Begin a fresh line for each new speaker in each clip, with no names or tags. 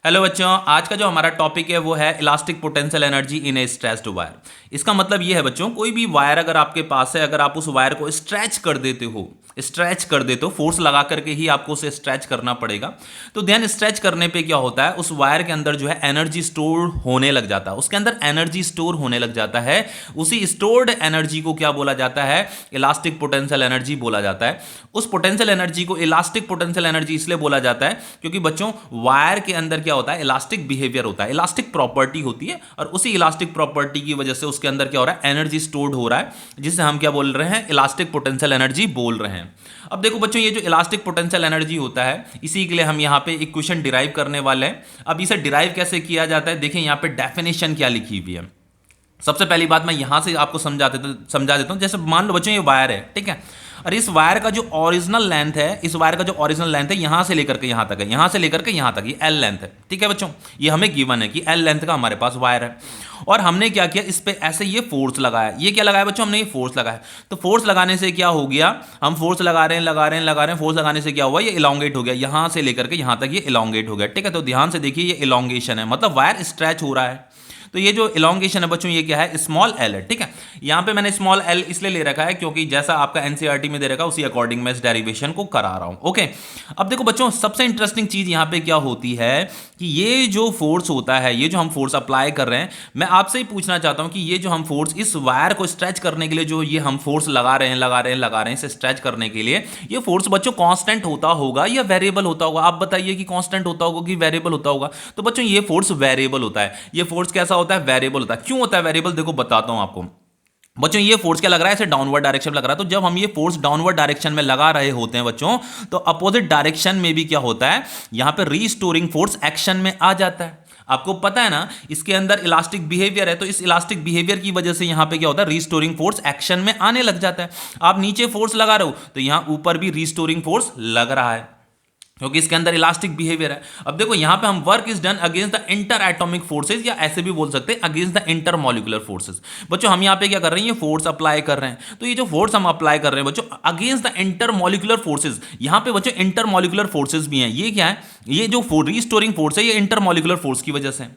Hello बच्चों, आज का जो हमारा टॉपिक है वो है elastic potential energy in A stretched wire. इसका मतलब ये है बच्चों, कोई भी वायर अगर आपके पास है, अगर आप उस वायर को स्ट्रेच कर देते हो, फोर्स लगा करके ही आपको उसे स्ट्रेच करना पड़ेगा। तो ध्यान, स्ट्रेच करने पे क्या होता है, उस वायर के अंदर जो है एनर्जी स्टोर होने लग जाता है, उसके अंदर एनर्जी स्टोर होने लग जाता है। उसी स्टोर्ड एनर्जी को क्या बोला जाता है? इलास्टिक पोटेंशियल एनर्जी बोला जाता है। उस पोटेंशियल एनर्जी को इलास्टिक पोटेंशियल एनर्जी इसलिए बोला जाता है क्योंकि बच्चों वायर के अंदर क्या होता है, इलास्टिक बिहेवियर होता है, इलास्टिक प्रॉपर्टी होती है, और उसी इलास्टिक प्रॉपर्टी की वजह से उसके अंदर क्या हो रहा है, एनर्जी स्टोर्ड हो रहा है, जिसे हम क्या बोल रहे हैं, इलास्टिक पोटेंशियल एनर्जी बोल रहे हैं। अब देखो बच्चों, ये जो इलास्टिक पोटेंशियल एनर्जी होता है, इसी के लिए हम यहाँ पे इक्वेशन डिराइव करने वाले हैं। अब इसे डिराइव कैसे किया जाता है, देखिए यहाँ पे डेफिनेशन क्या लिखी हुई है। सबसे पहली बात मैं यहां से आपको समझा देता हूं। जैसे मान लो बच्चों, ये वायर है, ठीक है, और इस वायर का जो ओरिजिनल लेंथ है, इस वायर का जो ओरिजिनल लेंथ है यहां से लेकर के यहां तक है, यहां से लेकर के यहां तक ये एल लेंथ है, ठीक है बच्चों। ये हमें गिवन है कि एल लेंथ का हमारे पास वायर है, और हमने क्या किया, इस पे ऐसे ये फोर्स लगाया। ये क्या लगाया बच्चों, हमने ये फोर्स लगाया। तो फोर्स लगाने से क्या हो गया, हम फोर्स लगा रहे हैं, फोर्स लगाने से क्या हुआ, ये इलोंगेट हो गया, यहां से लेकर के यहां तक ये इलोंगेट हो गया, ठीक है। तो ध्यान से देखिए, ये इलोंगेशन है, मतलब वायर स्ट्रेच हो रहा है। तो ये जो इलोंगेशन है बच्चों, ये क्या है, स्मॉल एल है, ठीक है। यहां पे मैंने स्मॉल एल इसलिए ले रखा है क्योंकि जैसा आपका एनसीईआरटी में दे रखा है उसी अकॉर्डिंग मैं इस डेरिवेशन को करा रहा हूं, ओके। अब देखो बच्चों, सबसे इंटरेस्टिंग चीज यहां पे क्या होती है कि ये जो फोर्स होता है, ये जो हम फोर्स अप्लाई कर रहे हैं, मैं आपसे ही पूछना चाहता हूं कि ये जो हम फोर्स इस वायर को स्ट्रेच करने के लिए जो ये हम फोर्स लगा रहे हैं इसे स्ट्रेच करने के लिए, ये फोर्स बच्चों कांस्टेंट होता होगा या वेरिएबल होता होगा? आप बताइए कि कांस्टेंट होता होगा कि वेरिएबल होता होगा? तो बच्चों, ये फोर्स वेरिएबल होता है। ये फोर्स कैसा होता है, वेरिएबल होता है। क्यों होता है वेरिएबल, देखो बताता हूं आपको। बच्चों, ये फोर्स क्या लग रहा है, ऐसे डाउनवर्ड डायरेक्शन में लग रहा है। तो जब हम ये फोर्स डाउनवर्ड डायरेक्शन में लगा रहे होते हैं बच्चों, तो अपोजिट डायरेक्शन में भी क्या होता है, यहां पे रीस्टोरिंग फोर्स एक्शन में आ जाता है। आपको पता है ना, इसके अंदर इलास्टिक बिहेवियर है, तो इस इलास्टिक बिहेवियर की वजह से यहां पे क्या होता है, रीस्टोरिंग फोर्स एक्शन में आने लग जाता है। आप नीचे फोर्स लगा रहे हो तो यहां ऊपर भी रीस्टोरिंग फोर्स लग रहा है, क्योंकि इसके अंदर इलास्टिक बिहेवियर है। अब देखो यहां पे हम work is done against the inter atomic forces, या ऐसे भी बोल सकते हैं against the inter molecular forces. बच्चों, हम यहां पे क्या कर रहे हैं, ये फोर्स अप्लाई कर रहे हैं। तो ये जो फोर्स हम अप्लाई कर रहे हैं बच्चों against the inter molecular forces, यहां पे बच्चों इंटर मॉलिकुलर फोर्सेज भी हैं। ये क्या है, ये जो रीस्टोरिंग फोर्स है, ये इंटर मॉलिकुलर फोर्स की वजह से।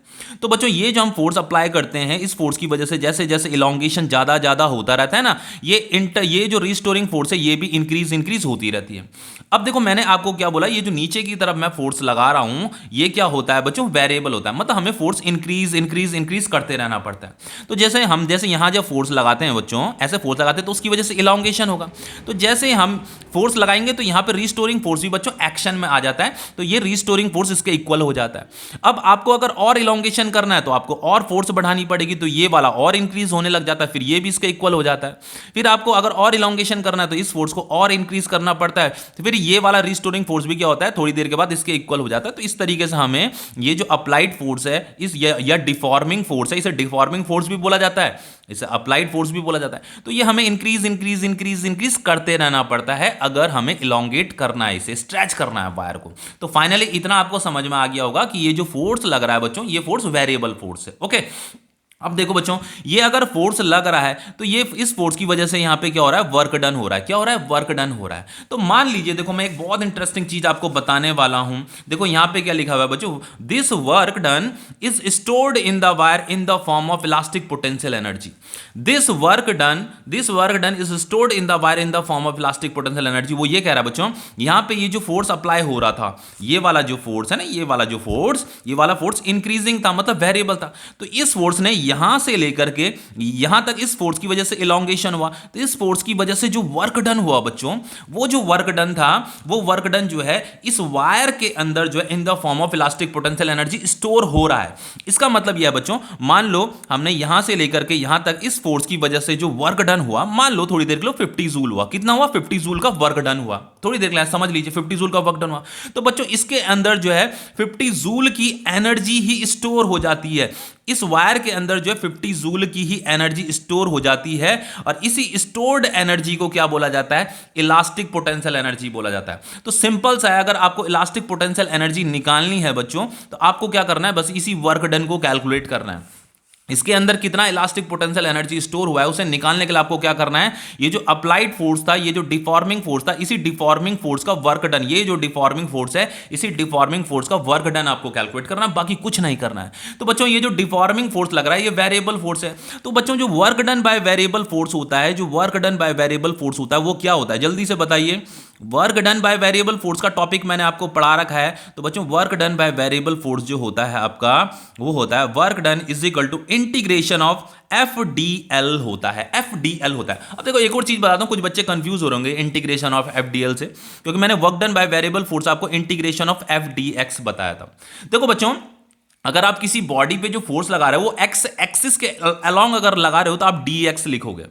तो बच्चों, ये जो हम फोर्स अप्लाई करते हैं, इस फोर्स की वजह से जैसे जैसे इलोंगेशन ज्यादा ज्यादा होता रहता है ना, ये जो रीस्टोरिंग फोर्स है, ये भी इंक्रीज होती रहती है। अब देखो, मैंने आपको क्या बोला, ये जो नीचे की तरफ मैं फोर्स लगा रहा हूं, ये क्या होता है बच्चों, वेरिएबल होता है, मतलब हमें फोर्स इंक्रीज करते रहना पड़ता है। तो जैसे यहां जब फोर्स लगाते हैं बच्चों, ऐसे फोर्स लगाते हैं तो उसकी वजह से इलोंगेशन होगा। तो जैसे हम फोर्स लगाएंगे तो यहां पे रीस्टोरिंग फोर्स भी बच्चों एक्शन में आ जाता है, तो ये रीस्टोरिंग फोर्स इसके इक्वल हो जाता है। अब आपको अगर और इलोंगेशन करना है तो आपको और फोर्स बढ़ानी पड़ेगी, तो ये वाला और इंक्रीज होने लग जाता है, फिर ये भी इसके इक्वल हो जाता है। फिर आपको अगर और इलोंगेशन करना है तो इस फोर्स को और इंक्रीज करना पड़ता है, तो फिर ये वाला रीस्टोरिंग फोर्स भी क्या होता है, थोड़ी देर के बाद इसके इक्वल हो जाता है। तो इस तरीके से हमें ये जो अप्लाइड फोर्स है, या डिफॉर्मिंग फोर्स है, इसे डिफॉर्मिंग फोर्स भी बोला जाता है, इसे अप्लाइड फोर्स भी बोला जाता है। तो ये हमें इंक्रीज करते रहना पड़ता है अगर हमें इलोंगेट करना है, इसे स्ट्रेच करना है वायर को। तो फाइनली इतना आपको समझ में आ गया होगा कि ये जो फोर्स लग रहा है बच्चों, ये फोर्स वेरिएबल फोर्स है, ओके। अब देखो बच्चों, ये अगर फोर्स लग रहा है तो ये इस फोर्स की वजह से यहां पे क्या हो रहा है, वर्क डन हो रहा है। क्या हो रहा है, वर्क डन हो रहा है। तो मान लीजिए, देखो मैं एक बहुत इंटरेस्टिंग चीज आपको बताने वाला हूं। देखो यहां पे क्या लिखा हुआ है बच्चों, this work done is stored in the wire in the form of elastic potential energy. This work done is stored in the wire in the form of elastic potential energy. वो ये कह रहा है बच्चों, यहां पे ये जो फोर्स अप्लाई हो रहा था, ये वाला जो फोर्स है ना, ये वाला फोर्स इंक्रीजिंग था, मतलब वेरिएबल था। तो इस फोर्स ने यहां से लेकर के यहां तक, इस फोर्स की वजह से इलोंगेशन हुआ। तो इस फोर्स की वजह से जो वर्क डन हुआ बच्चों, वो जो वर्क डन था, वो वर्क डन जो है इस वायर के अंदर जो है in the form of elastic potential energy store हो रहा है। इसका मतलब यह है बच्चों, मान लो हमने यहां से लेकर के यहां तक इस फोर्स की वजह से जो वर्क डन हुआ, मान लो थोड़ी देर के लिए 50 जूल हुआ। कितना हुआ, 50 जूल का वर्क डन हुआ। थोड़ी देर के लिए समझ लीजिए, 50 जूल का वर्क डन हुआ। तो बच्चों, इसके अंदर जो है 50 जूल की एनर्जी ही स्टोर हो जाती है। इस वायर के अंदर जो है 50 जूल की ही एनर्जी स्टोर हो जाती है, और इसी स्टोर्ड एनर्जी को क्या बोला जाता है, इलास्टिक पोटेंशियल एनर्जी बोला जाता है। तो सिंपल सा है, अगर आपको इलास्टिक पोटेंशियल एनर्जी निकालनी है बच्चों, तो आपको क्या करना है, बस इसी वर्क डन को कैलकुलेट करना है। इसके अंदर कितना इलास्टिक पोटेंशियल एनर्जी स्टोर हुआ है उसे निकालने के लिए आपको क्या करना है, ये जो अप्लाइड फोर्स था, ये जो डिफॉर्मिंग फोर्स था, इसी डिफॉर्मिंग फोर्स का वर्क डन, ये जो डिफॉर्मिंग फोर्स है इसी डिफॉर्मिंग फोर्स का वर्क डन आपको कैलकुलेट करना है, बाकी कुछ नहीं करना है। तो बच्चों ये जो डिफॉर्मिंग फोर्स लग रहा है ये वेरिएबल फोर्स है। तो बच्चों जो work done by variable force होता है, जो work done by variable force होता है वो क्या होता है, जल्दी से बताइए। Work done by variable force का टॉपिक मैंने आपको पढ़ा रखा है। तो बच्चों work done by variable force जो होता है आपका, वो होता है work done is equal to integration of F D L होता है, एफ डी एल होता है। अब देखो एक और चीज बताता हूं, कुछ बच्चे कंफ्यूज हो रहे होंगे integration of F D L से, क्योंकि मैंने work done by variable force आपको integration of F D X बताया था। देखो बच्चों, अगर आप किसी बॉडी पे जो फोर्स लगा रहे हो वो एक्स एक्सिस के अलोंग अगर लगा रहे हो तो आप डी एक्स लिखोगे,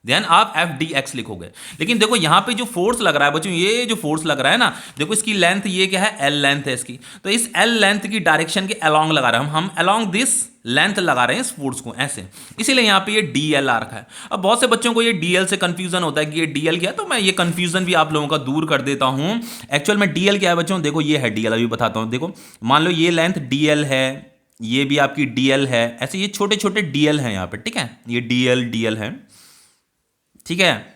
देन आप एफ डी एक्स लिखोगे। लेकिन देखो यहां पे जो फोर्स लग रहा है बच्चों, ये जो फोर्स लग रहा है ना, देखो इसकी लेंथ ये क्या है, एल लेंथ है इसकी। तो इस एल लेंथ की डायरेक्शन के अलोंग लगा रहे हैं हम अलोंग दिस लेंथ लगा रहे हैं इस फोर्स को ऐसे, इसीलिए यहां पे ये डी एल आ रखा है। अब बहुत से बच्चों को ये डी एल से कंफ्यूजन होता है कि ये डी एल क्या है, तो मैं ये कंफ्यूजन भी आप लोगों का दूर कर देता हूं। एक्चुअल में डी एल क्या है बच्चों, देखो ये है डी एल, अभी बताता हूं। देखो मान लो ये लेंथ डी एल है, ये भी आपकी डी एल है, ऐसे ये छोटे छोटे डी एल है यहाँ पे, ठीक है, ये डी एल है, ठीक है।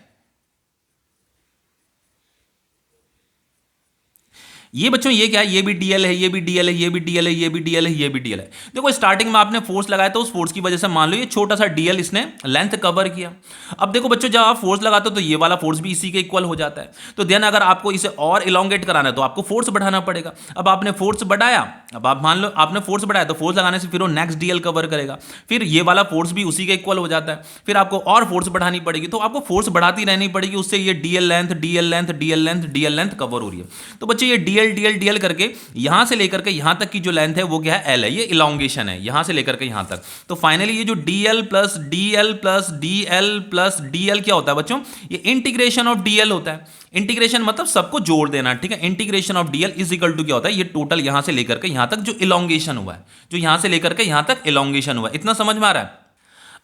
ये बच्चों ये क्या है, ये भी डीएल है, ये भी डीएल है, ये भी डीएल है, ये भी डीएल है, ये भी डीएल है। देखो स्टार्टिंग में आपने फोर्स लगाया तो उस फोर्स की वजह से मान लो ये छोटा सा डीएल इसने लेंथ कवर किया। अब देखो बच्चों जब आप फोर्स लगाते हो तो ये वाला फोर्स भी इसी के इक्वल हो जाता है। तो देन अगर आपको इसे और इलोंगेट कराना है तो आपको फोर्स बढ़ाना पड़ेगा। अब आपने फोर्स बढ़ाया, अब आप मान लो आपने फोर्स बढ़ाया तो फोर्स लगाने से फिर वो नेक्स्ट डीएल कवर करेगा, फिर ये वाला फोर्स भी उसी के इक्वल हो जाता है, फिर आपको और फोर्स बढ़ानी पड़ेगी। तो आपको फोर्स बढ़ाती रहनी पड़ेगी, उससे ये DL length DL length DL length DL length cover हो रही है। तो बच्चे ये डीएल डीएल डीएल करके यहां से लेकर के यहां तक की जो लेंथ है वो क्या है, एल है, ये इलोंगेशन है यहां से लेकर के यहां तक। तो फाइनली ये जो DL plus DL plus DL plus DL क्या होता है बच्चों, ये इंटीग्रेशन ऑफ डीएल होता है। इंटीग्रेशन मतलब सबको जोड़ देना, ठीक है। Integration of DL is equal to क्या होता है, ये टोटल यहां से लेकर के यहां तक जो इलोंगेशन हुआ है, जो यहां से लेकर के यहां तक इलोंगेशन हुआ है। इतना समझ में आ रहा है।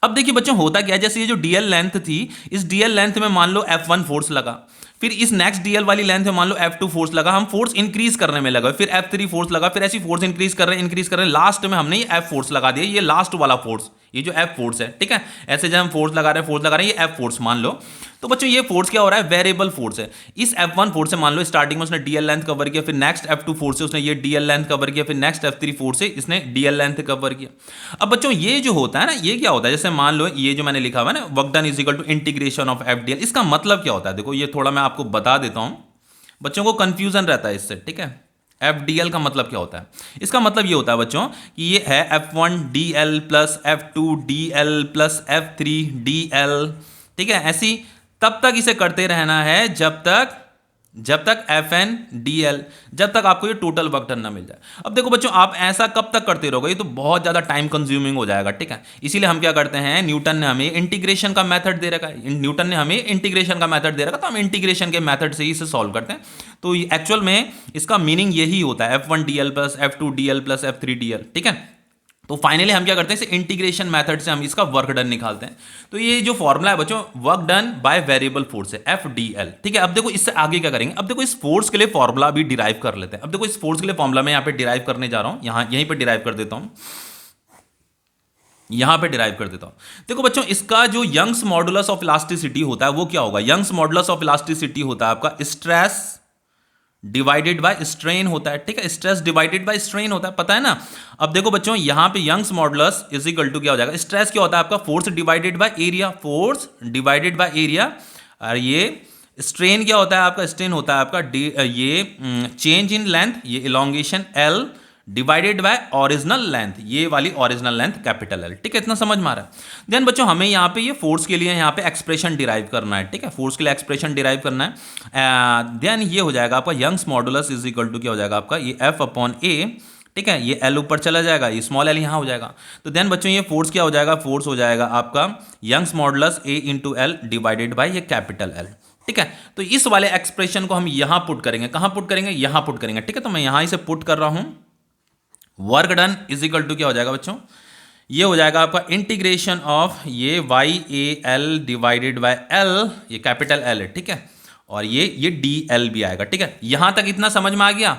अब देखिए बच्चों होता क्या है, जैसे ये जो डीएल लेंथ थी, इस डीएल लेंथ में मान लो F1 फोर्स लगा, फिर इस नेक्स्ट डीएल वाली लेंथ में मान लो F2 फोर्स लगा, हम फोर्स इंक्रीज करने में लगा, फिर F3 फोर्स लगा, फिर ऐसी फोर्स इंक्रीज कर रहे हैं, लास्ट में हमने ये F फोर्स लगा दिया, ये लास्ट वाला फोर्स, ये जो F फोर्स है, ठीक है। ऐसे जब हम फोर्स लगा रहे हैं ये F फोर्स मान लो। तो बच्चों ये फोर्स क्या हो रहा है, वेरिएबल फोर्स है। इस F1 फोर्स से मान लो स्टार्टिंग में उसने डीएल लेंथ कवर किया, फिर नेक्स्ट F2 फोर्स से उसने ये डीएल लेंथ कवर किया, फिर नेक्स्ट F3 फोर्स से इसने डीएल लेंथ कवर किया। अब बच्चों ये जो होता है ना, ये क्या होता है, जैसे मान लो ये जो मैंने लिखा हुआ है ना, work done is equal to integration of F DL, इसका मतलब क्या होता है, देखो ये थोड़ा मैं आपको बता देता हूं, बच्चों को कंफ्यूजन रहता है इससे, ठीक है। एफ डी एल का मतलब क्या होता है, इसका मतलब ये होता है बच्चों कि ये है F1 DL plus F2 DL plus F3 DL, ठीक है। ऐसी तब तक इसे करते रहना है जब तक FN DL, जब तक आपको ये टोटल वर्क डन ना मिल जाए। अब देखो बच्चों आप ऐसा कब तक करते रहोगे, ये तो बहुत ज़्यादा टाइम कंज्यूमिंग हो जाएगा, ठीक है। इसीलिए हम क्या करते हैं, न्यूटन ने हमें इंटीग्रेशन का मेथड दे रखा है, न्यूटन ने हमें इंटीग्रेशन का मेथड दे रखा, तो हम इंटीग्रेशन के मेथड से ही इसे सॉल्व करते हैं। तो एक्चुअल में इसका मीनिंग यही होता है, F1 DL plus F2 DL plus F3 DL, ठीक है। तो फाइनली हम क्या करते हैं, इसे इंटीग्रेशन मेथड से हम इसका वर्क डन निकालते हैं। तो ये जो फॉर्मूला है बच्चों, work done by variable force है, FDL, ठीक है। अब देखो इससे आगे क्या करेंगे, अब देखो इस फोर्स के लिए फॉर्मूला भी डिराइव कर लेते हैं। अब देखो इस फोर्स के लिए फॉर्मूला मैं यहाँ पे डिराइव करने जा रहा हूँ, यहीं पे डिराइव कर देता हूँ, यहां पे डिराइव कर देता हूं। देखो बच्चों इसका जो यंग्स मॉडुलस ऑफ इलास्टिसिटी होता है वो क्या होगा, यंग्स मॉडुलस ऑफ इलास्टिसिटी होता है आपका स्ट्रेस डिवाइडेड बाय स्ट्रेन होता है, ठीक है। स्ट्रेस डिवाइडेड बाय स्ट्रेन होता है, पता है ना। अब देखो बच्चों यहां पे Young's modulus is equal to क्या हो जाएगा, स्ट्रेस क्या होता है आपका, force divided by area, force divided by area. और ये स्ट्रेन क्या होता है आपका, स्ट्रेन होता है आपका ये चेंज इन लेंथ, ये elongation L divided by original length, ये वाली ओरिजिनल लेंथ कैपिटल L, ठीक है। इतना समझ में आ रहा है। देन बच्चों हमें यहाँ पे ये फोर्स के लिए यहाँ पे एक्सप्रेशन डिराइव करना है, ठीक है। फोर्स के लिए एक्सप्रेशन डिराइव करना है। देन ये हो जाएगा आपका Young's modulus is equal to क्या हो जाएगा आपका, ये F अपॉन A, ठीक है। ये L ऊपर चला जाएगा, ये स्मॉल l यहाँ हो जाएगा। तो देन बच्चों ये फोर्स क्या हो जाएगा, फोर्स हो जाएगा आपका Young's modulus A into L divided by ये कैपिटल L, ठीक है। तो इस वाले एक्सप्रेशन को हम यहां पुट करेंगे, कहां पुट करेंगे, यहां पुट करेंगे, ठीक है। तो मैं यहां इसे पुट कर रहा हूं, work done is equal to क्या हो जाएगा बच्चों, ये हो जाएगा आपका इंटीग्रेशन ऑफ ये YAL डिवाइडेड बाय L, ये कैपिटल L है, ठीक है। और ये DL भी आएगा, ठीक है। यहां तक इतना समझ में आ गया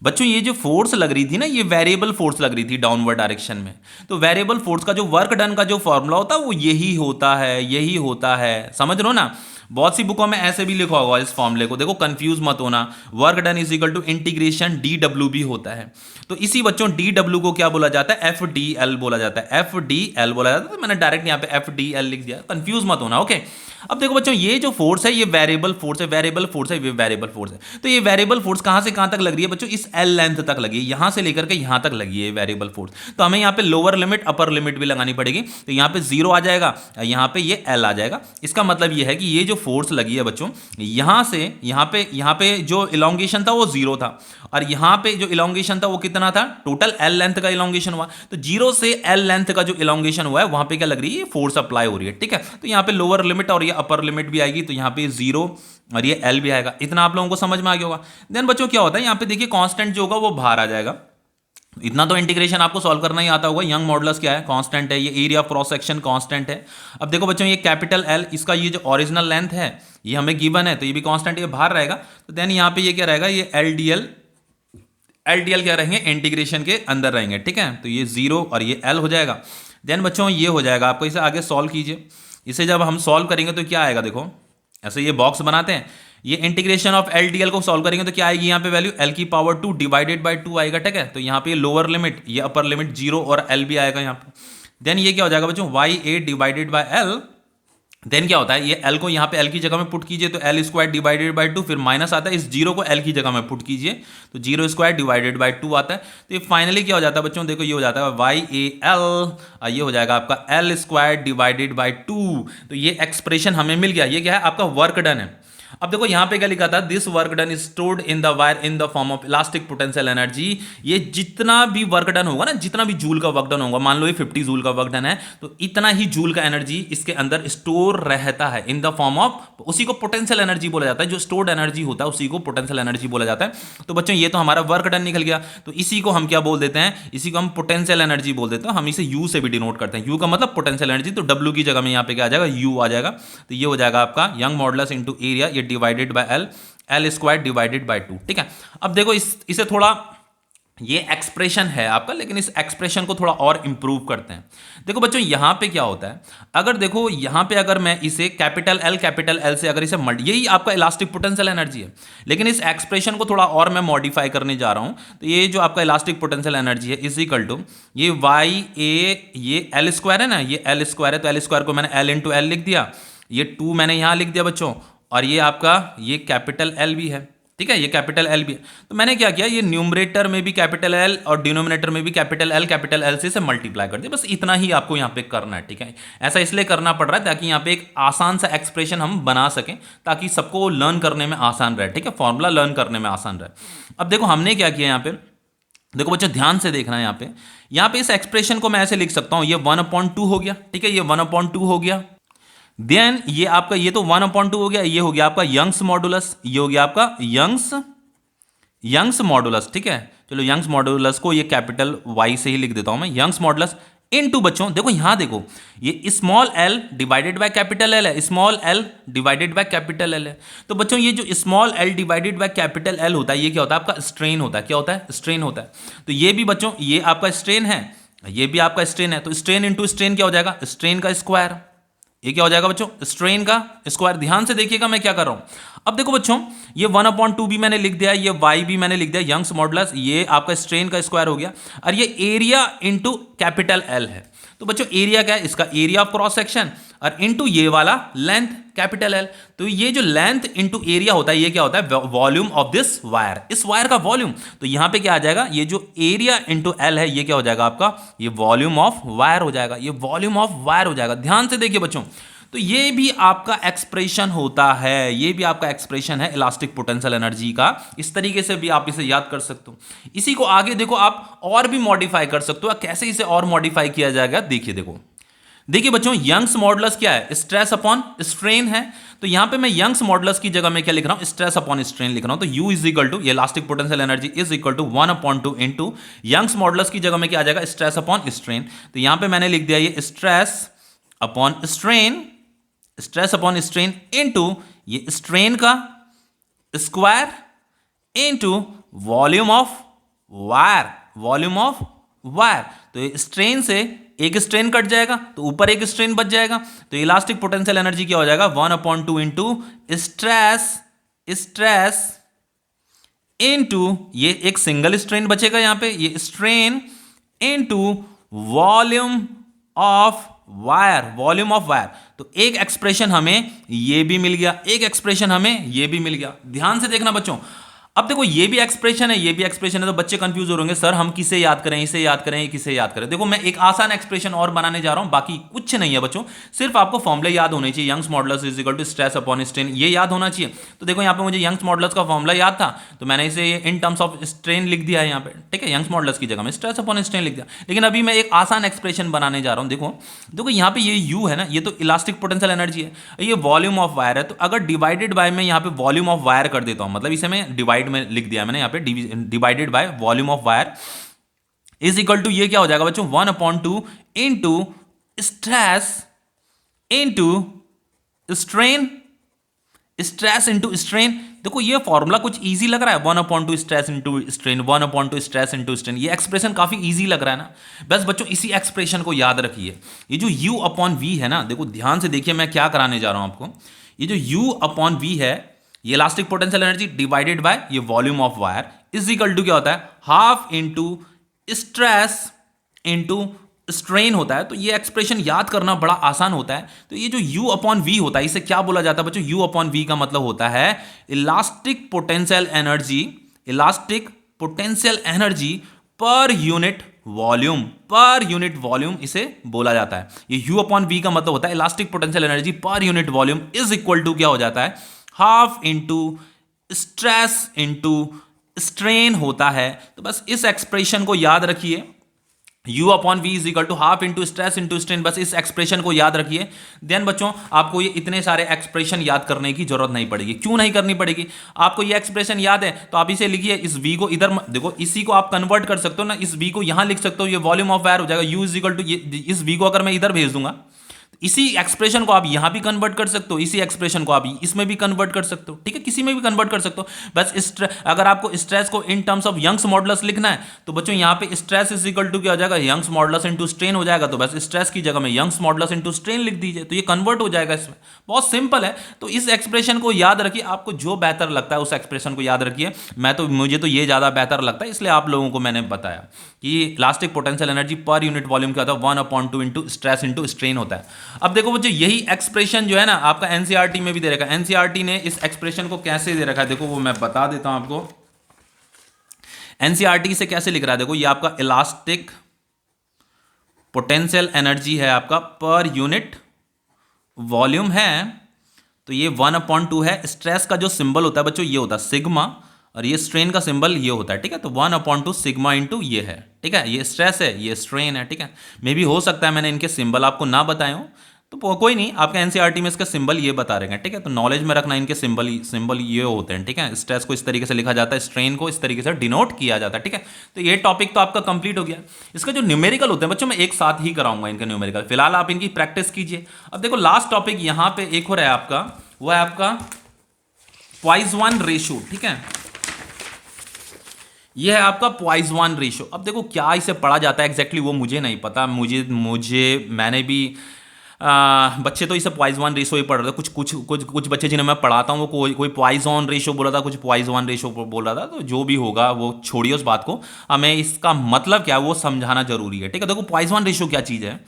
बच्चों ये जो फोर्स लग रही थी ना, ये वेरिएबल फोर्स लग रही थी डाउनवर्ड डायरेक्शन में। तो वेरिएबल फोर्स का जो वर्क डन का जो फॉर्मूला होता है वो यही होता है, यही होता है, समझ रहे हो ना। बहुत सी बुकों में ऐसे भी लिखा होगा इस फॉर्मूले को, देखो कंफ्यूज मत होना। Work done is equal to integration D W भी होता है। तो इसी बच्चों डी डब्ल्यू को क्या बोला जाता है, एफ डी एल बोला जाता है, एफ डी एल बोला जाता है। तो मैंने डायरेक्ट यहाँ पे एफ डी एल लिख दिया, कंफ्यूज मत होना, ओके। अब देखो बच्चों ये जो फोर्स है ये वेरिएबल फोर्स है, वेरिएबल फोर्स है, ये वेरिएबल फोर्स है। तो ये वेरिएबल फोर्स कहां से कहां तक लग रही है बच्चों, इस एल लेंथ तक लगी है, यहां से लेकर के यहां तक लगी है वेरिएबल फोर्स। तो हमें यहाँ पे लोअर लिमिट अपर लिमिट भी लगानी पड़ेगी। तो यहाँ पे 0 आ जाएगा, यहाँ पे ये एल आ जाएगा। इसका मतलब ये है कि ये जो फोर्स लगी है बच्चों, यहां से यहाँ पे जो इलोंगेशन था वो 0 था, और यहाँ पे जो इलोंगेशन था वो कितना था, टोटल एल लेंथ का इलोंगेशन हुआ। तो 0 से एल लेंथ का जो इलोंगेशन हुआ है वहां पे क्या लग रही है, फोर्स अप्लाई हो रही है, ठीक है। तो यहाँ पे लोअर लिमिट और ये अपर लिमिट भी आएगी, तो यहाँ पे 0 और ये एल भी आएगा। इतना आप लोगों को समझ में आ गया होगा। देन बच्चों क्या होता है, यहाँ पे देखिए कांस्टेंट जो होगा वो बाहर आ जाएगा। इतना तो इंटीग्रेशन आपको सॉल्व करना ही आता होगा। यंग मॉडुलस क्या है, कांस्टेंट है, ये area of cross section constant है। अब देखो बच्चों ये कैपिटल एल, इसका ये जो ओरिजिनल लेंथ है ये हमें गिवन है, तो ये भी कांस्टेंट, ये बाहर रहेगा। तो देन यहाँ पे ये क्या रहेगा, ये एल डी एल क्या रहेंगे, इंटीग्रेशन के अंदर रहेंगे, ठीक है। तो ये 0 और ये एल हो जाएगा। देन बच्चों ये हो जाएगा, आपको इसे आगे सॉल्व कीजिए। इसे जब हम सॉल्व करेंगे तो क्या आएगा, देखो ऐसे ये बॉक्स बनाते हैं, ये integration of L D L को सॉल्व करेंगे तो क्या आएगी, यहाँ पे वैल्यू एल की पावर 2 डिवाइडेड बाय 2 आएगा, ठीक है। तो यहाँ पे लोअर लिमिट, ये अपर लिमिट 0 और एल भी आएगा यहाँ पे। देन ये क्या हो जाएगा बच्चों, Y A divided by L. Then क्या होता है, ये एल को यहाँ पे एल की जगह में पुट कीजिए तो एल स्क्वायर डिवाइडेड बाय 2, फिर माइनस आता है, इस 0 को एल की जगह में पुट कीजिए तो 0 स्क्वायर डिवाइडेड बाय 2 आता है। तो ये फाइनली क्या हो जाता है बच्चों, देखो ये हो जाता है वाई ए एल, ये हो जाएगा आपका एल स्क्वायर डिवाइडेड बाय 2। तो ये एक्सप्रेशन हमें मिल गया। ये क्या है, आपका वर्क डन है। अब देखो यहां पे क्या लिखा था, this work done is stored in the wire in the form of elastic potential energy. ये जितना भी वर्क डन होगा ना, जितना भी जूल का वर्क डन होगा, मान लो ये 50 जूल का वर्क डन है, तो इतना ही जूल का एनर्जी इसके अंदर स्टोर रहता है इन द फॉर्म ऑफ, उसी को पोटेंशियल एनर्जी बोला जाता है। जो स्टोर्ड एनर्जी होता है उसी को पोटेंशियल एनर्जी बोला जाता है। तो बच्चों ये तो हमारा वर्क डन निकल गया। तो इसी को हम क्या बोल देते हैं, इसी को हम पोटेंशियल एनर्जी बोल देते हैं। हम इसे यू से भी डिनोट करते हैं, यू का मतलब पोटेंशियल एनर्जी। तो डब्ल्यू की जगह में यहाँ पे क्या आ जाएगा, यू आ जाएगा। तो ये हो जाएगा आपका यंग मॉडुलस इनटू एरिया, ये divided by L square divided by 2, ठीक है। अब देखो इसे थोड़ा, ये एक्सप्रेशन है आपका, लेकिन इस एक्सप्रेशन को थोड़ा और इंप्रूव करते हैं। देखो बच्चों यहां पे क्या होता है, अगर देखो यहां पे अगर मैं इसे कैपिटल एल से अगर इसे यही आपका इलास्टिक पोटेंशियल एनर्जी है, लेकिन इस एक्सप्रेशन को थोड़ा और मैं मॉडिफाई करने जा रहा हूं। तो ये जो आपका इलास्टिक पोटेंशियल एनर्जी है इज इक्वल टू ये वाई ए, ये एल स्क्वायर है ना, ये एल स्क्वायर है, तो एल स्क्वायर को मैंने एल इंटू एल लिख दिया, ये 2 मैंने यहां लिख दिया बच्चों, और ये आपका ये कैपिटल एल भी है, ठीक है, ये कैपिटल एल भी है। तो मैंने क्या किया, ये न्यूमरेटर में भी कैपिटल एल और डिनोमिनेटर में भी कैपिटल एल से मल्टीप्लाई कर दिया। बस इतना ही आपको यहाँ पे करना है, ठीक है। ऐसा इसलिए करना पड़ रहा है ताकि यहाँ पे एक आसान सा एक्सप्रेशन हम बना सकें, ताकि सबको लर्न करने में आसान रहे, ठीक है, फॉर्मूला लर्न करने में आसान रहे। अब देखो हमने क्या किया यहाँ पे, देखो बच्चों ध्यान से देखना है। यहाँ पे इस एक्सप्रेशन को मैं ऐसे लिख सकता हूँ, ये 1/2 हो गया, ठीक है, ये 1/2 हो गया। देन ये आपका, ये तो 1/2 हो गया, ये हो गया आपका यंग्स मॉडुलस, ये हो गया आपका यंग्स मॉडुलस, ठीक है। चलो यंग्स मॉडुलस को ये कैपिटल वाई से ही लिख देता हूं मैं, यंग्स मॉडुलस इनटू बच्चों देखो यहां देखो, ये small L divided by capital L है, small L divided by capital L है। तो बच्चों ये जो small L divided by capital L होता है, ये क्या होता है, आपका स्ट्रेन होता है। क्या होता है, स्ट्रेन होता है। तो ये भी बच्चों ये आपका स्ट्रेन है, ये भी आपका स्ट्रेन है। तो स्ट्रेन इंटू स्ट्रेन क्या हो जाएगा, स्ट्रेन का स्क्वायर। ये क्या हो जाएगा बच्चों, स्ट्रेन का स्क्वायर। ध्यान से देखिएगा मैं क्या कर रहा हूं। अब देखो बच्चों ये 1/2 भी मैंने लिख दिया, ये y भी मैंने लिख दिया, यंग्स मॉडुलस, ये आपका स्ट्रेन का स्क्वायर हो गया, और ये एरिया इनटू कैपिटल एल है। तो बच्चों एरिया क्या है, इसका एरिया ऑफ क्रॉस सेक्शन, और इनटू ये वाला लेंथ कैपिटल एल। तो ये जो लेंथ इनटू एरिया होता है, ये क्या होता है, वॉल्यूम ऑफ दिस वायर, इस वायर का वॉल्यूम। तो यहां पे क्या आ जाएगा, ये जो एरिया इनटू एल है, ये क्या हो जाएगा आपका, ये वॉल्यूम ऑफ वायर हो जाएगा, ये वॉल्यूम ऑफ वायर हो जाएगा। ध्यान से देखिए बच्चों, तो ये भी आपका एक्सप्रेशन होता है, ये भी आपका एक्सप्रेशन है इलास्टिक पोटेंशियल एनर्जी का। इस तरीके से भी आप इसे याद कर सकते हो। इसी को आगे देखो आप और भी मॉडिफाई कर सकते हो। कैसे इसे और मॉडिफाई किया जाएगा, देखिए देखो, देखिए बच्चों यंग्स मॉडुलस क्या है, स्ट्रेस अपॉन स्ट्रेन है। तो यहां पे मैं यंग्स मॉडुलस की जगह में क्या लिख रहा हूं, स्ट्रेस अपॉन स्ट्रेन लिख रहा हूं। तो U इज इक्वल टू, ये elastic potential energy is equal to 1/2 into Young's modulus की जगह में क्या आ जाएगा, स्ट्रेस अपॉन स्ट्रेन। तो यहां पे मैंने लिख दिया ये stress upon strain, stress upon strain into ये स्ट्रेन का square into volume of wire, volume of wire. तो स्ट्रेन से एक स्ट्रेन कट जाएगा तो ऊपर एक स्ट्रेन बच जाएगा, तो इलास्टिक पोटेंशियल एनर्जी क्या हो जाएगा 1/2 इंटू स्ट्रेस इनटू ये एक सिंगल स्ट्रेन बचेगा यहां पे, ये strain into volume of wire, volume of wire. तो एक एक्सप्रेशन हमें ये भी मिल गया, एक एक्सप्रेशन हमें ये भी मिल गया। ध्यान से देखना बच्चों, अब देखो ये भी एक्सप्रेशन है, ये भी एक्सप्रेशन है, तो बच्चे कंफ्यूज हो रहे सर हम किसे याद करें, इसे याद करें, किसे याद करें। देखो मैं एक आसान एक्सप्रेशन और बनाने जा रहा हूं, बाकी कुछ नहीं है बच्चों, सिर्फ आपको फॉर्मूले याद होने चाहिए। Young's modulus is equal to stress upon strain, ये याद होना चाहिए। तो देखो यहाँ पे मुझे यंग्स मॉडुलस का फॉर्मूला याद था, तो मैंने इसे इन टर्म्स ऑफ स्ट्रेन लिख दिया है यहाँ पे, ठीक है। यंग्स मॉडुलस की जगह में स्ट्रेस अपॉन स्ट्रेन लिख दिया। लेकिन अभी मैं एक आसान एक्सप्रेशन बनाने जा रहा हूँ। देखो देखो यहाँ पे ये यू है ना, ये तो इलास्टिक पोटेंशियल एनर्जी है, ये वॉल्यूम ऑफ वायर है। तो अगर डिवाइडेड बाय में यहाँ पे वॉल्यूम ऑफ वायर कर देता हूँ, मतलब इसे मैं डिवाइड में लिख दिया मैंने यहाँ पे, divided by volume of wire is equal to ये क्या हो जाएगा बच्चों 1/2 into stress into strain, stress into strain. देखो ये फॉर्मूला कुछ इजी लग रहा है, 1/2 stress into strain, 1/2 stress into strain. ये एक्सप्रेशन काफी इजी लग रहा है ना। बस बच्चों इसी एक्सप्रेशन को याद रखिए। ये जो u अपॉन वी है ना, देखो ध्यान से देखिए मैं क्या कराने जा रहा हूं आपको। ये जो u अपॉन वी है, ये elastic potential energy divided by ये volume of wire is equal to क्या होता है, half into stress into strain होता है। तो ये एक्सप्रेशन याद करना बड़ा आसान होता है। तो ये जो u अपॉन वी होता है, इसे क्या बोला जाता है बच्चों, u अपॉन वी का मतलब होता है elastic potential energy, elastic potential energy per unit volume, पर यूनिट वॉल्यूम इसे बोला जाता है। ये u अपॉन वी का मतलब होता है elastic potential energy per unit volume is equal to क्या हो जाता है, half into stress into strain होता है। तो बस इस एक्सप्रेशन को याद रखिए, u upon V is equal to half into stress into strain, बस इस एक्सप्रेशन को याद रखिए। देन बच्चों आपको ये इतने सारे एक्सप्रेशन याद करने की जरूरत नहीं पड़ेगी। क्यों नहीं करनी पड़ेगी, आपको ये एक्सप्रेशन याद है तो आप इसे लिखिए, इस v को इधर देखो, इसी को आप कन्वर्ट कर सकते हो ना, इस v को यहां लिख सकते हो, ये वॉल्यूम ऑफ वायर हो जाएगा। u इज इक्वल टू इस v को अगर मैं इधर भेज दूंगा, इसी एक्सप्रेशन को आप यहां भी कन्वर्ट कर सकते हो, इसी एक्सप्रेशन को आप इसमें भी कन्वर्ट कर सकते हो, ठीक है, किसी में भी कन्वर्ट कर सकते हो। बस अगर आपको स्ट्रेस को in terms of Young's modulus लिखना है तो बच्चों यहां पे स्ट्रेस इज इक्वल टू क्या हो जाएगा, यंग्स मॉडुलस इनटू स्ट्रेन हो जाएगा। तो बस स्ट्रेस की जगह में यंग्स मॉडुलस इनटू स्ट्रेन लिख दीजिए, तो ये कन्वर्ट हो जाएगा इसमें। बहुत सिंपल है। तो इस एक्सप्रेशन को याद रखिए, आपको जो बेहतर लगता है उस एक्सप्रेशन को याद रखिए। मुझे तो ये ज्यादा बेहतर लगता है, इसलिए आप लोगों को मैंने बताया कि elastic potential energy per unit volume क्या होता है, 1/2 इंटू स्ट्रेस इंटू स्ट्रेन होता है। अब देखो बच्चों यही एक्सप्रेशन जो है ना आपका एनसीईआरटी में भी दे रखा है। एनसीईआरटी ने इस एक्सप्रेशन को कैसे दे रखा है, देखो वो मैं बता देता हूं आपको। एनसीईआरटी से कैसे लिख रहा है, देखो ये आपका इलास्टिक पोटेंशियल एनर्जी है आपका पर यूनिट वॉल्यूम है, तो ये 1/2 है। स्ट्रेस का जो सिंबल होता है बच्चों ये होता है सिग्मा, और ये स्ट्रेन का सिंबल ये होता है, ठीक है। तो 1/2 सिग्मा इंटू ये है, ठीक है, ये स्ट्रेस है, ये स्ट्रेन है, ठीक है। मे भी हो सकता है मैंने इनके सिंबल आपको ना बताए हो, तो कोई नहीं, आपका एनसीईआरटी में इसका सिंबल ये बता रहे हैं, ठीक है। तो नॉलेज में रखना, इनके सिंबल ये होते हैं, ठीक है। स्ट्रेस को इस तरीके से लिखा जाता है, स्ट्रेन को इस तरीके से डिनोट किया जाता है, ठीक है। तो ये टॉपिक तो आपका कंप्लीट हो गया। इसका जो न्यूमेरिकल होते हैं बच्चों मैं एक साथ ही कराऊंगा इनका न्यूमेरिकल, फिलहाल आप इनकी प्रैक्टिस कीजिए। अब देखो लास्ट टॉपिक यहां पे एक हो रहा है आपका, वो है आपका पॉइजन रेशियो, ठीक है। यह है आपका पॉइजन रेशियो। अब देखो क्या इसे पढ़ा जाता है एग्जैक्टली वो मुझे नहीं पता, मैंने भी बच्चे तो इसे पॉइजन रेशियो ही पढ़ रहे थे। कुछ बच्चे जिन्हें मैं पढ़ाता हूँ वो कोई पॉइजन रेशियो बोल रहा था, कुछ पॉइजन रेशियो बोल रहा था। तो जो भी होगा वो छोड़िए उस बात को, हमें इसका मतलब क्या है वो समझाना जरूरी है, ठीक है। देखो पॉइजन रेशियो क्या चीज़ है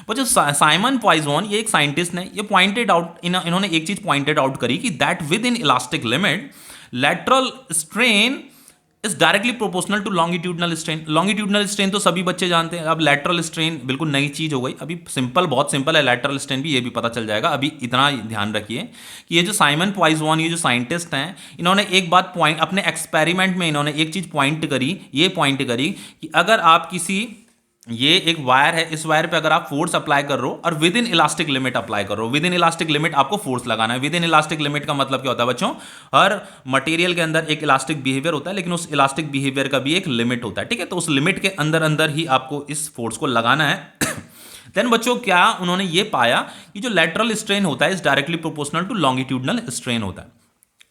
बच्चों, साइमन पॉइजन ये एक साइंटिस्ट ने ये पॉइंटेड आउट, इन्होंने एक चीज़ पॉइंटेड आउट करी कि that within elastic limit lateral strain is directly proportional to longitudinal strain. Longitudinal strain तो सभी बच्चे जानते हैं, अब लैटरल स्ट्रेन बिल्कुल नई चीज हो गई। अभी सिंपल, बहुत सिंपल है लैटरल स्ट्रेन भी, ये भी पता चल जाएगा। अभी इतना ध्यान रखिए कि ये जो साइमन पॉइजन, ये जो साइंटिस्ट हैं, इन्होंने एक बात पॉइंट अपने एक्सपेरिमेंट में इन्होंने एक चीज पॉइंट करी, ये पॉइंट करी कि अगर आप किसी, ये एक वायर है, इस वायर पे अगर आप फोर्स अप्लाई कर रहे हो और with in elastic limit apply कर रहे हो, विद इन इलास्टिक लिमिट आपको फोर्स लगाना है। विद इन इलास्टिक लिमिट का मतलब क्या होता है बच्चों, हर मटेरियल के अंदर एक इलास्टिक बिहेवियर होता है, लेकिन उस इलास्टिक बिहेवियर का भी एक लिमिट होता है, ठीक है। तो उस लिमिट के अंदर अंदर ही आपको इस फोर्स को लगाना है। देन बच्चों क्या उन्होंने ये पाया कि जो लैटरल स्ट्रेन होता है is directly proportional to longitudinal strain होता है।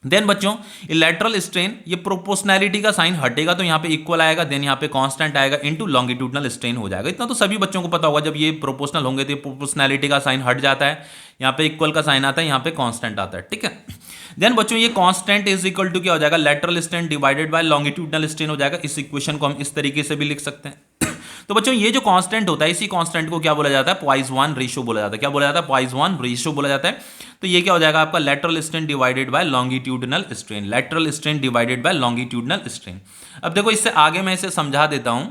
देन बच्चों ये लेटरल स्ट्रेन, ये प्रोपोर्शनैलिटी का साइन हटेगा तो यहाँ पे इक्वल आएगा, देन यहाँ पे कांस्टेंट आएगा इनटू लॉन्गिट्यूडनल स्ट्रेन हो जाएगा। इतना तो सभी बच्चों को पता होगा, जब ये प्रोपोर्शनल होंगे तो प्रोपोर्शनैलिटी का साइन हट जाता है, यहाँ पे इक्वल का साइन आता है, यहाँ पे कांस्टेंट आता है, ठीक है। देन बच्चों ये कांस्टेंट इज इक्वल टू क्या हो जाएगा, lateral strain divided by longitudinal strain हो जाएगा। इस इक्वेशन को हम इस तरीके से भी लिख सकते हैं। तो बच्चों ये जो कांस्टेंट होता है, इसी कांस्टेंट को क्या बोला जाता है, पॉइज़न रेशियो बोला जाता है। क्या बोला जाता है, पॉइज़न रेशियो बोला जाता है। तो ये क्या हो जाएगा आपका, lateral strain divided by longitudinal strain, lateral strain divided by longitudinal strain. अब देखो इससे आगे मैं इसे समझा देता हूं।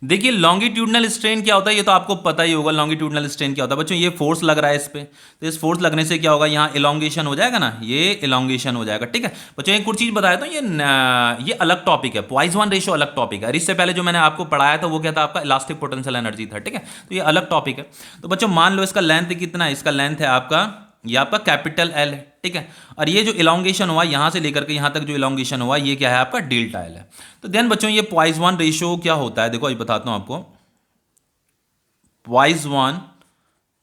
देखिए लॉन्गिट्यूडनल स्ट्रेन क्या होता है, ये तो आपको पता ही होगा लॉन्गिट्यूडनल स्ट्रेन क्या होता है। बच्चों ये फोर्स लग रहा है इस पे, तो इस फोर्स लगने से क्या होगा, यहाँ इलोंगेशन हो जाएगा ना, ये इलोंगेशन हो जाएगा, ठीक है। बच्चों एक और चीज बताया तो ये अलग टॉपिक है, पॉइज़न रेशियो अलग टॉपिक है। और इससे पहले जो मैंने आपको पढ़ाया था वो क्या था, आपका इलास्टिक पोटेंशियल एनर्जी था, ठीक है। तो ये अलग टॉपिक है। तो बच्चों मान लो इसका लेंथ कितना है, इसका लेंथ है आपका, ये आपका कैपिटल एल है, ठीक है। और ये जो इलोंगेशन हुआ यहां से लेकर के यहां तक जो इलोंगेशन हुआ, ये क्या है आपका, डेल्टा एल है। तो देन बच्चों ये पॉइज़न रेशियो क्या होता है, देखो अभी बताता हूं आपको। Poisson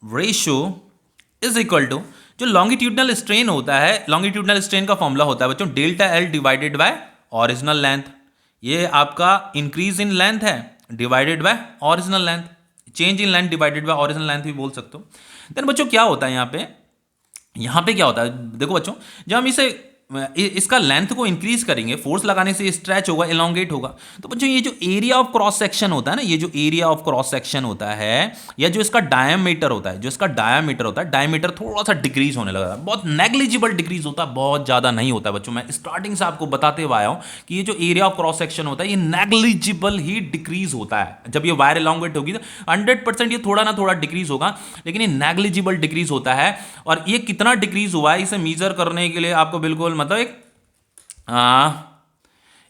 ratio is equal to, जो लॉन्गिट्यूडनल स्ट्रेन होता है, लॉन्गिट्यूडनल स्ट्रेन का फॉर्मूला होता है बच्चों delta L divided by original length. ये आपका इंक्रीज इन लेंथ है divided by original length, change in length divided by original length भी बोल सकते हो। देन बच्चों क्या होता है यहाँ पे क्या होता है, देखो बच्चों जब हम इसका लेंथ को इंक्रीज करेंगे, फोर्स लगाने से स्ट्रेच होगा, इलोंगेट होगा। तो बच्चों ये जो एरिया ऑफ क्रॉस सेक्शन होता है ना, ये जो एरिया ऑफ क्रॉस सेक्शन होता है, या जो इसका डायमीटर होता है, जो इसका डायमीटर होता है, डायमीटर थोड़ा सा डिक्रीज होने लगा है, बहुत नेग्लिजिबल डिक्रीज होता है, बहुत ज्यादा नहीं होता है बच्चों। मैं स्टार्टिंग से आपको बताते हुए आया हूं कि ये जो एरिया ऑफ क्रॉस सेक्शन होता है ये नेग्लिजिबल ही डिक्रीज होता है। जब ये वायर इलोंगेट होगी तो 100% ये थोड़ा ना थोड़ा डिक्रीज होगा, लेकिन ये नेग्लिजिबल डिक्रीज होता है। और ये कितना डिक्रीज हुआ है इसे मेजर करने के लिए आपको बिल्कुल मतलब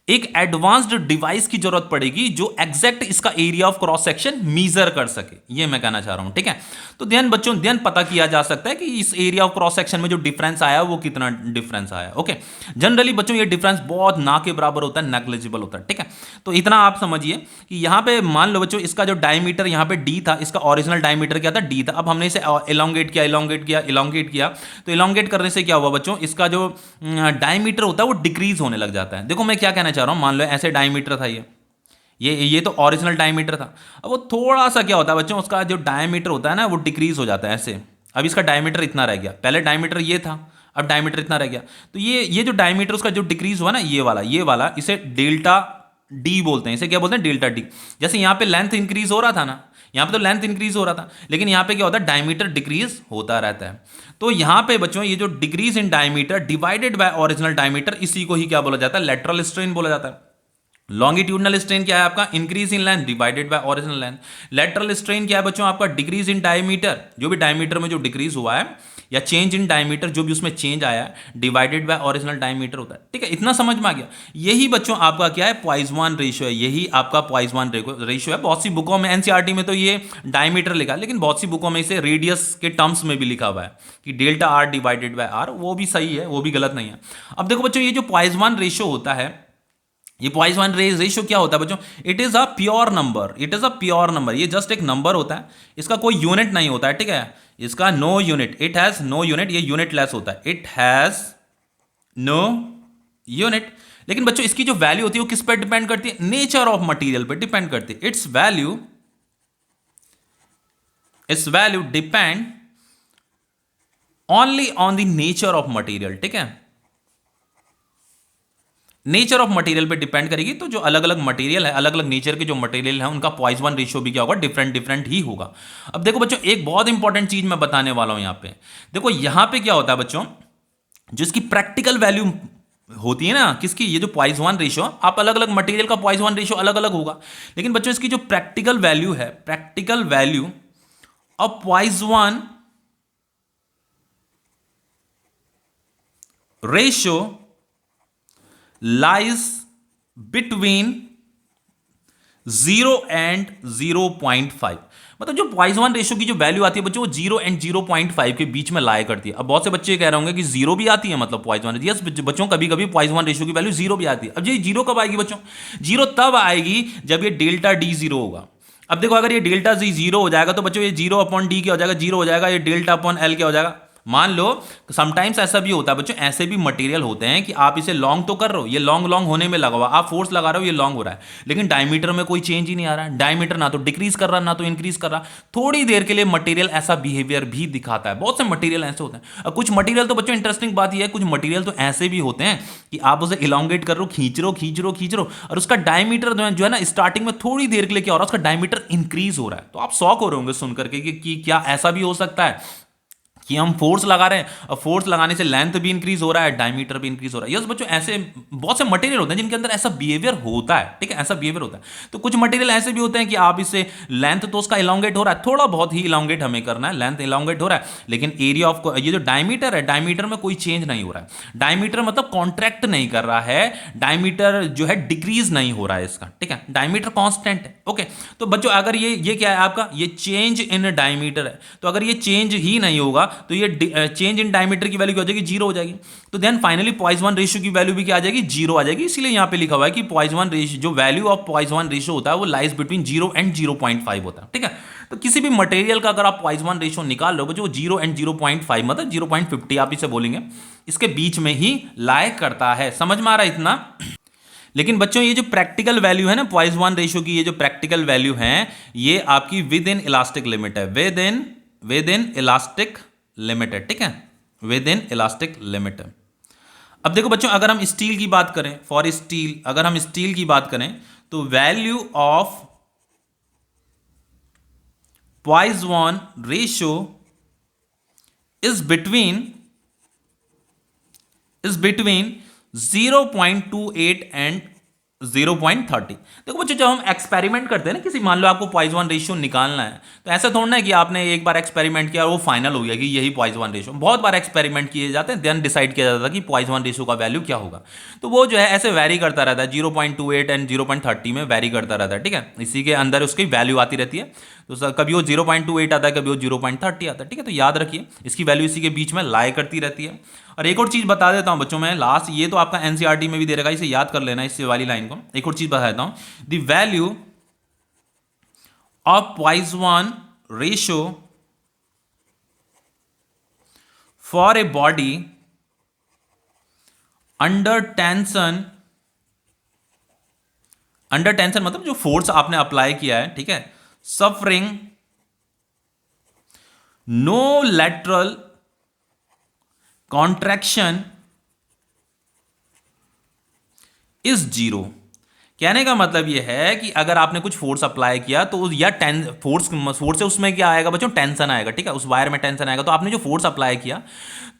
एक एडवांस्ड डिवाइस की जरूरत पड़ेगी जो एग्जैक्ट इसका area of cross section measure कर सके, ये मैं कहना चाह रहा हूं, ठीक है। तो ध्यान बच्चों ध्यान पता किया जा सकता है कि इस एरिया ऑफ क्रॉस सेक्शन में जो डिफरेंस आया वो कितना डिफरेंस आया, ओके। जनरली बच्चों ये डिफरेंस बहुत ना के बराबर होता है, नेग्लिजिबल होता है, ठीक है। तो इतना आप समझिए कि यहां पे मान लो बच्चों इसका जो डायमीटर यहां पे डी था, इसका ओरिजिनल डायमीटर क्या था, डी था। अब हमने इसे इलोंगेट किया, तो इलोंगेट करने से क्या हुआ बच्चों, इसका जो डायमीटर होता है वो डिक्रीज होने लग जाता है। देखो मैं क्या कहना चाह रहा हूं, मान लो ऐसे डायमीटर था ये तो ओरिजिनल डायमीटर था। अब वो थोड़ा सा क्या होता है बच्चों, उसका जो डायमीटर होता है ना वो डिक्रीज हो जाता है ऐसे। अब इसका डायमीटर इतना रह गया, पहले डायमीटर ये था, अब डायमीटर इतना रह गया। तो ये जो डायमीटर उसका जो डिक्रीज हुआ ना, ये वाला इसे डेल्टा डी बोलते हैं। इसे क्या बोलते हैं, डेल्टा डी। जैसे यहाँ पे लेंथ इंक्रीज हो रहा था ना, यहाँ पे तो लेंथ इंक्रीज हो रहा था, लेकिन यहाँ पे क्या होता है, डायमीटर डिक्रीज होता रहता है। तो यहाँ पे बच्चों ये जो decrease in diameter divided by original diameter, इसी को ही क्या बोला जाता है, लेटरल स्ट्रेन बोला जाता है। लॉन्गिट्यूडनल स्ट्रेन क्या है आपका, increase in length divided by original length. Lateral strain क्या है बच्चों आपका, डिक्रीज इन डायमीटर, जो भी डायमीटर में जो डिक्रीज हुआ है, या चेंज इन डायमीटर, जो भी उसमें चेंज आया है, डिवाइडेड बाय ओरिजिनल डायमीटर होता है, ठीक है। इतना समझ में आ गया। यही बच्चों आपका क्या है, पॉइज़न रेशियो है, यही आपका पॉइज़न रेशियो है। बहुत सी बुकों में एनसीईआरटी में तो ये डायमीटर लिखा है, लेकिन बहुत सी बुकों में इसे रेडियस के टर्म्स में भी लिखा हुआ है कि delta R divided by R, वो भी सही है, वो भी गलत नहीं है। अब देखो बच्चों ये जो पॉइज़न रेशियो होता है, ये पॉइज़न रेशियो क्या होता है बच्चों, it is a pure number, it is a pure number. ये जस्ट एक नंबर होता है, इसका कोई यूनिट नहीं होता है, ठीक है। इसका no unit, it has no unit, ये यूनिट लेस होता है, इट हैज नो यूनिट। लेकिन बच्चों इसकी जो वैल्यू होती है वो किस पर डिपेंड करती है, नेचर ऑफ मटेरियल पर डिपेंड करती है। It's value depend only on the nature of material, ठीक है। नेचर ऑफ मटेरियल पे डिपेंड करेगी। तो जो अलग अलग मटेरियल है, अलग अलग नेचर के जो मटेरियल है, उनका पॉइज़न रेशियो भी क्या होगा, डिफरेंट ही होगा। अब देखो बच्चों एक बहुत इंपॉर्टेंट चीज मैं बताने वाला हूं। यहां पे देखो, यहां पे क्या होता है बच्चों, जो इसकी प्रैक्टिकल वैल्यू होती है ना, किसकी, ये जो पॉइज़न रेशियो, आप अलग अलग मटेरियल का पॉइज़न रेशियो अलग अलग होगा, लेकिन बच्चों इसकी जो प्रैक्टिकल वैल्यू है, practical value of poison ratio lies between 0 and 0.5। मतलब जो पॉइज़न रेशियो की जो वैल्यू आती है बच्चों, वो 0 and 0.5 के बीच में लाया करती है। अब बहुत से बच्चे कह रहे होंगे कि 0 भी आती है, मतलब पॉइज़न, यस बच्चों कभी कभी पॉइज़न रेशियो की वैल्यू 0 भी आती है। अब ये 0 कब आएगी बच्चों, 0 तब आएगी जब ये डेल्टा डी 0 होगा। अब देखो अगर ये डेल्टा जी 0 हो जाएगा तो बच्चों ये 0 अपॉन डी क्या हो जाएगा, 0 हो जाएगा, ये डेल्टा अपॉन एल क्या हो जाएगा, मान लो समटाइम्स ऐसा भी होता है बच्चों, ऐसे भी मटेरियल होते हैं कि आप इसे लॉन्ग तो कर रहे हो, ये लॉन्ग लॉन्ग होने में लगा हुआ, आप फोर्स लगा रहे हो, ये लॉन्ग हो रहा है, लेकिन डायमीटर में कोई चेंज ही नहीं आ रहा है। डायमीटर ना तो डिक्रीज कर रहा ना तो इंक्रीज कर रहा। थोड़ी देर के लिए मटेरियल ऐसा बिहेवियर भी दिखाता है। बहुत से मटेरियल ऐसे होते हैं। अब कुछ मटेरियल तो बच्चों इंटरेस्टिंग बात यह है, कुछ मटेरियल तो ऐसे भी होते हैं कि आप उसे इलांगेट कर रहे हो, खींच रहे हो और उसका डायमीटर जो है ना स्टार्टिंग में थोड़ी देर के लिए क्या हो रहा है, उसका डायमीटर इंक्रीज हो रहा है। तो आप शॉक हो रहे होंगे सुनकर के कि क्या ऐसा भी हो सकता है कि हम फोर्स लगा रहे हैं और फोर्स लगाने से लेंथ भी इंक्रीज हो रहा है, डायमीटर भी इंक्रीज हो रहा है। यस बच्चों, ऐसे बहुत से मटेरियल होते हैं जिनके अंदर ऐसा बिहेवियर होता है, ठीक है, ऐसा बिहेवियर होता है। तो कुछ मटेरियल ऐसे भी होते हैं कि आप इसे लेंथ तो उसका इलांगेट हो रहा है, थोड़ा बहुत ही इलांगेट हमें करना है, लेंथ इलांगेट हो रहा है, लेकिन एरिया ऑफ ये जो डायमीटर है, डायमीटर में कोई चेंज नहीं हो रहा है। डायमीटर मतलब कॉन्ट्रैक्ट नहीं कर रहा है, डायमीटर जो है डिक्रीज नहीं हो रहा है इसका, ठीक है, डायमीटर कांस्टेंट है। ओके, तो बच्चों अगर ये क्या है आपका, ये चेंज इन डायमीटर है, तो अगर ये चेंज ही नहीं होगा तो ये चेंज इन डायमीटर की वैल्यू क्या हो जाएगी, जीरो हो जाएगी। तो देन फाइनली पॉइसन रेशियो की वैल्यू भी क्या आ जाएगी, जीरो आ जाएगी। इसीलिए यहां पे लिखा हुआ है कि पॉइसन रेशियो, जो वैल्यू ऑफ पॉइसन रेशियो होता है वो लाइज बिटवीन 0 एंड 0.5 होता है, ठीक है। तो किसी भी मटेरियल का अगर आप पॉइसन रेशियो निकाल लो जो 0 एंड 0.5 मतलब 0.50 आप इसे बोलेंगे, इसके बीच में ही लाई करता है। समझ में आ रहा है इतना? लेकिन बच्चों ये जो प्रैक्टिकल वैल्यू है ना पॉइसन रेशियो की, ये जो प्रैक्टिकल वैल्यू है ये आपकी विद इन इलास्टिक लिमिट है, विद इन इलास्टिक लिमिटेड, ठीक है, विद इन इलास्टिक लिमिट। अब देखो बच्चों अगर हम स्टील की बात करें, फॉर स्टील अगर हम स्टील की बात करें तो value of Poisson ratio is between 0.28 and 0.30। देखो बच्चों जब हम एक्सपेरिमेंट करते हैं ना किसी, मान लो आपको पॉइसन रेशियो निकालना है, तो ऐसा थोड़ा ना कि आपने एक बार एक्सपेरिमेंट किया और वो फाइनल हो गया कि यही पॉइसन रेशियो। बहुत बार एक्सपेरिमेंट किए जाते हैं, देन डिसाइड किया जाता है कि पॉइसन रेशियो का वैल्यू क्या होगा। तो वो जो है ऐसे वैरी करता रहता है, 0.28 एंड 0.30 में वैरी करता रहता है, ठीक है, इसी के अंदर उसकी वैल्यू आती रहती है। तो कभी वो 0.28 आता है, कभी वो 0.30 आता है, ठीक है। तो याद रखिए इसकी वैल्यू इसी के बीच में लाई करती रहती है। और एक और चीज बता देता हूं बच्चों, मैं लास्ट, ये तो आपका एनसीईआरटी में भी दे रखा है, इसे याद कर लेना इस वाली लाइन को। एक और चीज बता देता हूं, the value of Poisson ratio for a body under tension मतलब जो फोर्स आपने अप्लाई किया है, ठीक है, suffering no lateral contraction is zero. कहने का मतलब यह है कि अगर आपने कुछ फोर्स अप्लाई किया तो या फोर्स से उसमें क्या आएगा बच्चों, टेंशन आएगा, ठीक है, उस वायर में टेंशन आएगा। तो आपने जो फोर्स अप्लाई किया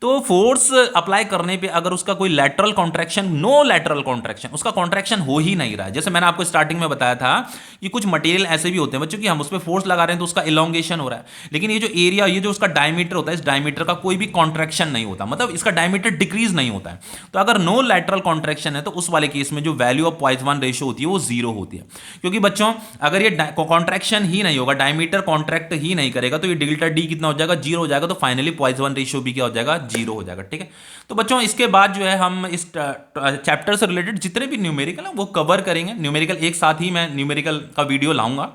तो फोर्स अप्लाई करने पे अगर उसका कोई lateral contraction, no lateral contraction, उसका कॉन्ट्रैक्शन हो ही नहीं रहा है। जैसे मैंने आपको स्टार्टिंग में बताया था कि कुछ मटेरियल ऐसे भी होते हैं बच्चों कि हम उस पर फोर्स लगा रहे हैं तो उसका इलोंगेशन हो रहा है, लेकिन ये जो एरिया, ये जो उसका डायमीटर होता है, इस डायमीटर का कोई भी कॉन्ट्रैक्शन नहीं होता, मतलब इसका डायमीटर डिक्रीज नहीं होता है। तो अगर नो लैटरल कॉन्ट्रैक्शन है तो उस वाले केस में जो वैल्यू ऑफ पॉइसन रेशियो होती है वो जीरो होती है। क्योंकि बच्चों अगर ये कॉन्ट्रैक्शन ही नहीं होगा, डायमीटर कॉन्ट्रैक्ट ही नहीं करेगा, तो ये डेल्टा डी कितना हो जाएगा, जीरो हो जाएगा। तो फाइनली पॉइसन रेशियो भी क्या हो जाएगा, जीरो हो जाएगा, ठीक है। तो बच्चों इसके बाद जो है हम इस चैप्टर से रिलेटेड जितने भी न्यूमेरिकल है वो कवर करेंगे। न्यूमेरिकल एक साथ ही मैं न्यूमेरिकल का वीडियो लाऊंगा।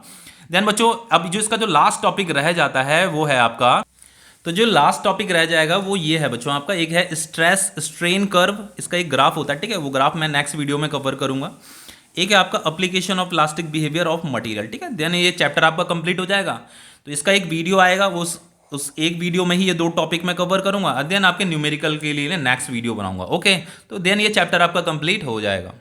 देन बच्चों अब जो इसका जो लास्ट टॉपिक रह जाता है वो है आपका, तो जो लास्ट टॉपिक रह जाएगा वो ये है बच्चों आपका, एक है स्ट्रेस स्ट्रेन कर्व, इसका एक ग्राफ होता है, ठीक है, वो ग्राफ मैं नेक्स्ट वीडियो में कवर करूंगा। एक है आपका application of plastic behaviour of material, ठीक है। देन ये चैप्टर आपका कंप्लीट हो जाएगा। तो इसका एक वीडियो आएगा, वो उस एक वीडियो में ही ये दो टॉपिक मैं कवर करूंगा। देन आपके न्यूमेरिकल के लिए नेक्स्ट वीडियो बनाऊंगा, ओके। तो देन ये चैप्टर आपका कंप्लीट हो जाएगा।